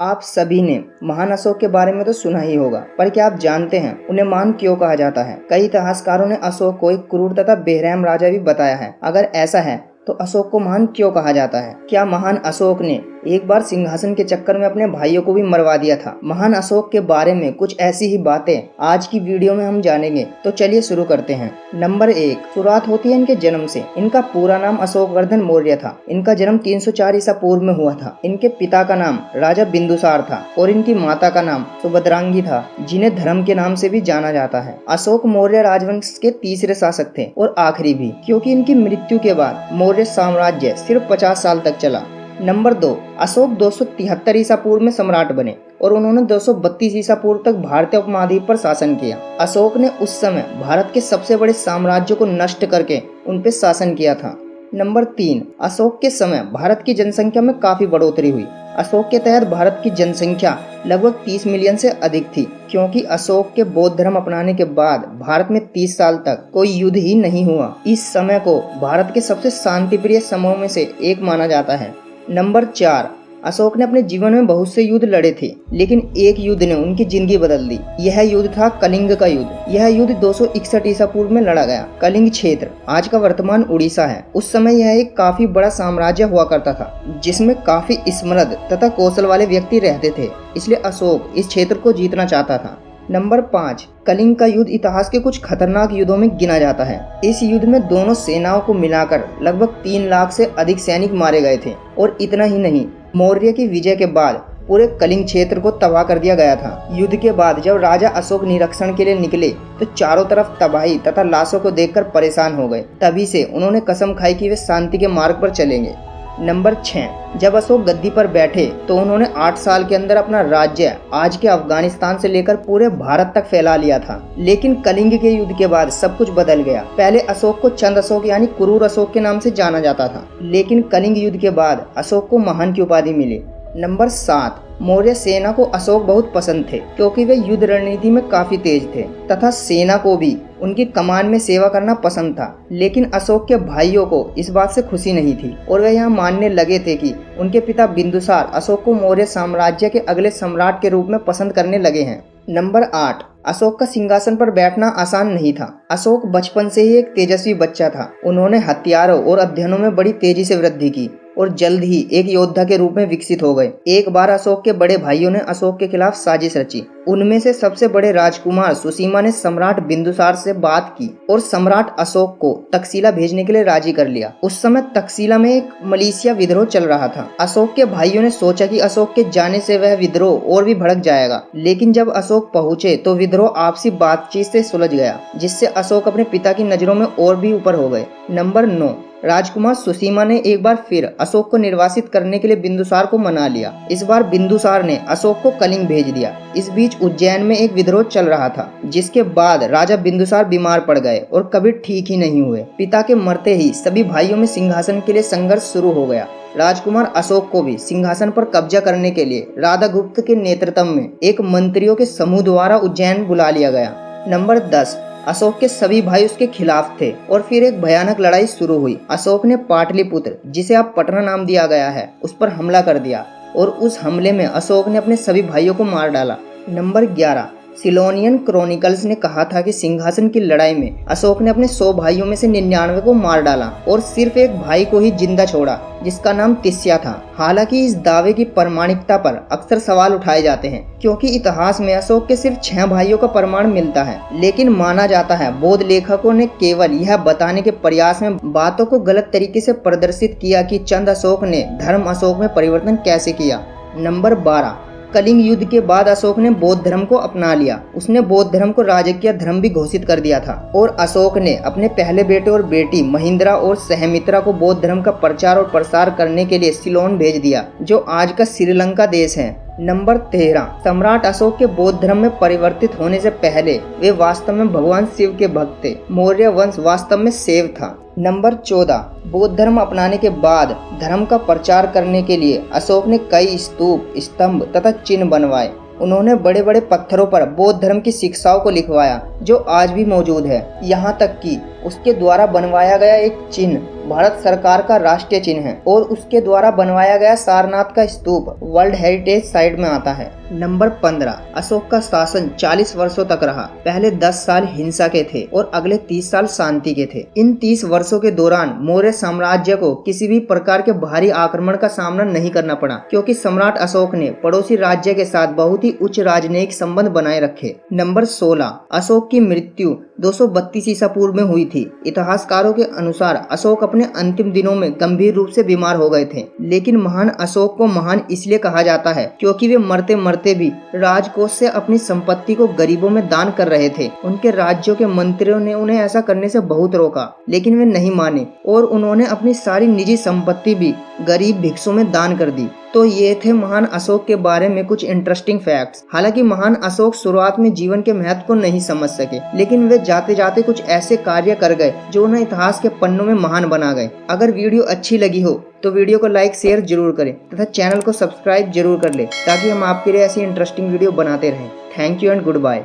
आप सभी ने महान अशोक के बारे में तो सुना ही होगा, पर क्या आप जानते हैं उन्हें महान क्यों कहा जाता है? कई इतिहासकारों ने अशोक को एक क्रूर तथा बेरहम राजा भी बताया है। अगर ऐसा है तो अशोक को महान क्यों कहा जाता है? क्या महान अशोक ने एक बार सिंहासन के चक्कर में अपने भाइयों को भी मरवा दिया था? महान अशोक के बारे में कुछ ऐसी ही बातें आज की वीडियो में हम जानेंगे, तो चलिए शुरू करते हैं। नंबर 1, शुरुआत होती है इनके जन्म से। इनका पूरा नाम अशोक वर्धन मौर्य था। इनका जन्म 304 ईसा पूर्व में हुआ था। इनके पिता का नाम राजा बिंदुसार था और इनकी माता का नाम सुभद्रांगी था, जिन्हें धर्म के नाम से भी जाना जाता है। अशोक मौर्य राजवंश के तीसरे शासक थे और आखिरी भी, क्योंकि इनकी मृत्यु के बाद मौर्य साम्राज्य सिर्फ 50 साल तक चला। नंबर 2, अशोक 273 ईसा पूर्व में सम्राट बने और उन्होंने 232 ईसा पूर्व तक भारतीय उपमहाद्वीप पर शासन किया। अशोक ने उस समय भारत के सबसे बड़े साम्राज्यों को नष्ट करके उन पर शासन किया था। नंबर 3, अशोक के समय भारत की जनसंख्या में काफी बढ़ोतरी हुई। अशोक के तहत भारत की जनसंख्या लगभग 30 मिलियन से अधिक थी, क्योंकि अशोक के बौद्ध धर्म अपनाने के बाद भारत में 30 साल तक कोई युद्ध ही नहीं हुआ। इस समय को भारत के सबसे शांतिप्रिय समयों में से एक माना जाता है। नंबर 4, अशोक ने अपने जीवन में बहुत से युद्ध लड़े थे, लेकिन एक युद्ध ने उनकी जिंदगी बदल दी। यह युद्ध था कलिंग का युद्ध। यह युद्ध 261 ईसा पूर्व में लड़ा गया। कलिंग क्षेत्र आज का वर्तमान उड़ीसा है। उस समय यह एक काफी बड़ा साम्राज्य हुआ करता था, जिसमें काफी समृद्ध तथा कौशल वाले व्यक्ति रहते थे, इसलिए अशोक इस क्षेत्र को जीतना चाहता था। नंबर 5, कलिंग का युद्ध इतिहास के कुछ खतरनाक युद्धों में गिना जाता है। इस युद्ध में दोनों सेनाओं को मिलाकर लगभग 3 लाख से अधिक सैनिक मारे गए थे और इतना ही नहीं, मौर्य की विजय के बाद पूरे कलिंग क्षेत्र को तबाह कर दिया गया था। युद्ध के बाद जब राजा अशोक निरीक्षण के लिए निकले तो चारों तरफ तबाही तथा लाशों को देखकर परेशान हो गए। तभी से उन्होंने कसम खाई कि वे शांति के मार्ग पर चलेंगे। नंबर 6, जब अशोक गद्दी पर बैठे तो उन्होंने 8 साल के अंदर अपना राज्य आज के अफगानिस्तान से लेकर पूरे भारत तक फैला लिया था। लेकिन कलिंग के युद्ध के बाद सब कुछ बदल गया। पहले अशोक को चंद अशोक यानी क्रूर अशोक के नाम से जाना जाता था, लेकिन कलिंग युद्ध के बाद अशोक को महान की उपाधि मिली। नंबर 7, मौर्य सेना को अशोक बहुत पसंद थे, क्योंकि वे युद्ध रणनीति में काफी तेज थे तथा सेना को भी उनकी कमान में सेवा करना पसंद था। लेकिन अशोक के भाइयों को इस बात से खुशी नहीं थी और वे यह मानने लगे थे कि उनके पिता बिंदुसार अशोक को मौर्य साम्राज्य के अगले सम्राट के रूप में पसंद करने लगे हैं। नंबर 8, अशोक का सिंहासन पर बैठना आसान नहीं था। अशोक बचपन से ही एक तेजस्वी बच्चा था। उन्होंने हथियारों और अध्ययनों में बड़ी तेजी से वृद्धि की और जल्द ही एक योद्धा के रूप में विकसित हो गए। एक बार अशोक के बड़े भाइयों ने अशोक के खिलाफ साजिश रची। उनमें से सबसे बड़े राजकुमार सुसीमा ने सम्राट बिंदुसार से बात की और सम्राट अशोक को तक्षशिला भेजने के लिए राजी कर लिया। उस समय तक्षशिला में एक मलेशिया विद्रोह चल रहा था। अशोक के भाइयों ने सोचा कि अशोक के जाने से वह विद्रोह और भी भड़क जाएगा, लेकिन जब अशोक पहुंचे तो विद्रोह आपसी बातचीत से सुलझ गया, जिससे अशोक अपने पिता की नजरों में और भी ऊपर हो गए। नंबर 9, राजकुमार सुसीमा ने एक बार फिर अशोक को निर्वासित करने के लिए बिंदुसार को मना लिया। इस बार बिंदुसार ने अशोक को कलिंग भेज दिया। इस बीच उज्जैन में एक विद्रोह चल रहा था, जिसके बाद राजा बिंदुसार बीमार पड़ गए और कभी ठीक ही नहीं हुए। पिता के मरते ही सभी भाइयों में सिंहासन के लिए संघर्ष शुरू हो गया। राजकुमार अशोक को भी सिंहासन पर कब्जा करने के लिए राधागुप्त के नेतृत्व में एक मंत्रियों के समूह द्वारा उज्जैन बुला लिया गया। नंबर 10, अशोक के सभी भाई उसके खिलाफ थे और फिर एक भयानक लड़ाई शुरू हुई। अशोक ने पाटलिपुत्र, जिसे अब पटना नाम दिया गया है, उस पर हमला कर दिया और उस हमले में अशोक ने अपने सभी भाइयों को मार डाला। नंबर 11, सिलोनियन क्रॉनिकल्स ने कहा था कि सिंहासन की लड़ाई में अशोक ने अपने 100 भाइयों में से 99 को मार डाला और सिर्फ एक भाई को ही जिंदा छोड़ा, जिसका नाम तिस्या था। हालांकि इस दावे की प्रामाणिकता पर अक्सर सवाल उठाए जाते हैं, क्योंकि इतिहास में अशोक के सिर्फ 6 भाइयों का प्रमाण मिलता है। लेकिन माना जाता है बौद्ध लेखकों ने केवल यह बताने के प्रयास में बातों को गलत तरीके से प्रदर्शित किया कि चंद अशोक ने धर्म अशोक में परिवर्तन कैसे किया। नंबर 12, कलिंग युद्ध के बाद अशोक ने बौद्ध धर्म को अपना लिया। उसने बौद्ध धर्म को राजकीय धर्म भी घोषित कर दिया था और अशोक ने अपने पहले बेटे और बेटी महिंद्रा और सहमित्रा को बौद्ध धर्म का प्रचार और प्रसार करने के लिए सिलोन भेज दिया, जो आज का श्रीलंका देश है। नंबर 13, सम्राट अशोक के बौद्ध धर्म में परिवर्तित होने से पहले वे वास्तव में भगवान शिव के भक्त थे। मौर्य वंश वास्तव में शैव था। नंबर 14, बौद्ध धर्म अपनाने के बाद धर्म का प्रचार करने के लिए अशोक ने कई स्तूप, स्तंभ तथा चिन्ह बनवाए। उन्होंने बड़े बड़े पत्थरों पर बौद्ध धर्म की शिक्षाओं को लिखवाया, जो आज भी मौजूद है। यहाँ तक कि उसके द्वारा बनवाया गया एक चिन्ह भारत सरकार का राष्ट्रीय चिन्ह है और उसके द्वारा बनवाया गया सारनाथ का स्तूप वर्ल्ड हेरिटेज साइट में आता है। नंबर 15, अशोक का शासन 40 वर्षों तक रहा। पहले 10 साल हिंसा के थे और अगले 30 साल शांति के थे। इन 30 वर्षों के दौरान मौर्य साम्राज्य को किसी भी प्रकार के बाहरी आक्रमण का सामना नहीं करना पड़ा, क्योंकि सम्राट अशोक ने पड़ोसी राज्य के साथ बहुत ही उच्च राजनयिक संबंध बनाए रखे। नंबर 16, अशोक की मृत्यु 232 ईसा पूर्व में हुई थी। इतिहासकारों के अनुसार अशोक अपने अंतिम दिनों में गंभीर रूप से बीमार हो गए थे, लेकिन महान अशोक को महान इसलिए कहा जाता है क्योंकि वे मरते मरते भी राजकोष से अपनी संपत्ति को गरीबों में दान कर रहे थे। उनके राज्यों के मंत्रियों ने उन्हें ऐसा करने से बहुत रोका, लेकिन वे नहीं माने और उन्होंने अपनी सारी निजी संपत्ति भी गरीब भिक्षुओं में दान कर दी। तो ये थे महान अशोक के बारे में कुछ इंटरेस्टिंग फैक्ट्स। हालांकि महान अशोक शुरुआत में जीवन के महत्व को नहीं समझ सके, लेकिन वे जाते जाते कुछ ऐसे कार्य कर गए जो उन्हें इतिहास के पन्नों में महान बना गए। अगर वीडियो अच्छी लगी हो तो वीडियो को लाइक शेयर जरूर करें तथा चैनल को सब्सक्राइब जरूर कर ले, ताकि हम आपके लिए ऐसी इंटरेस्टिंग वीडियो बनाते रहें। Thank you and good bye.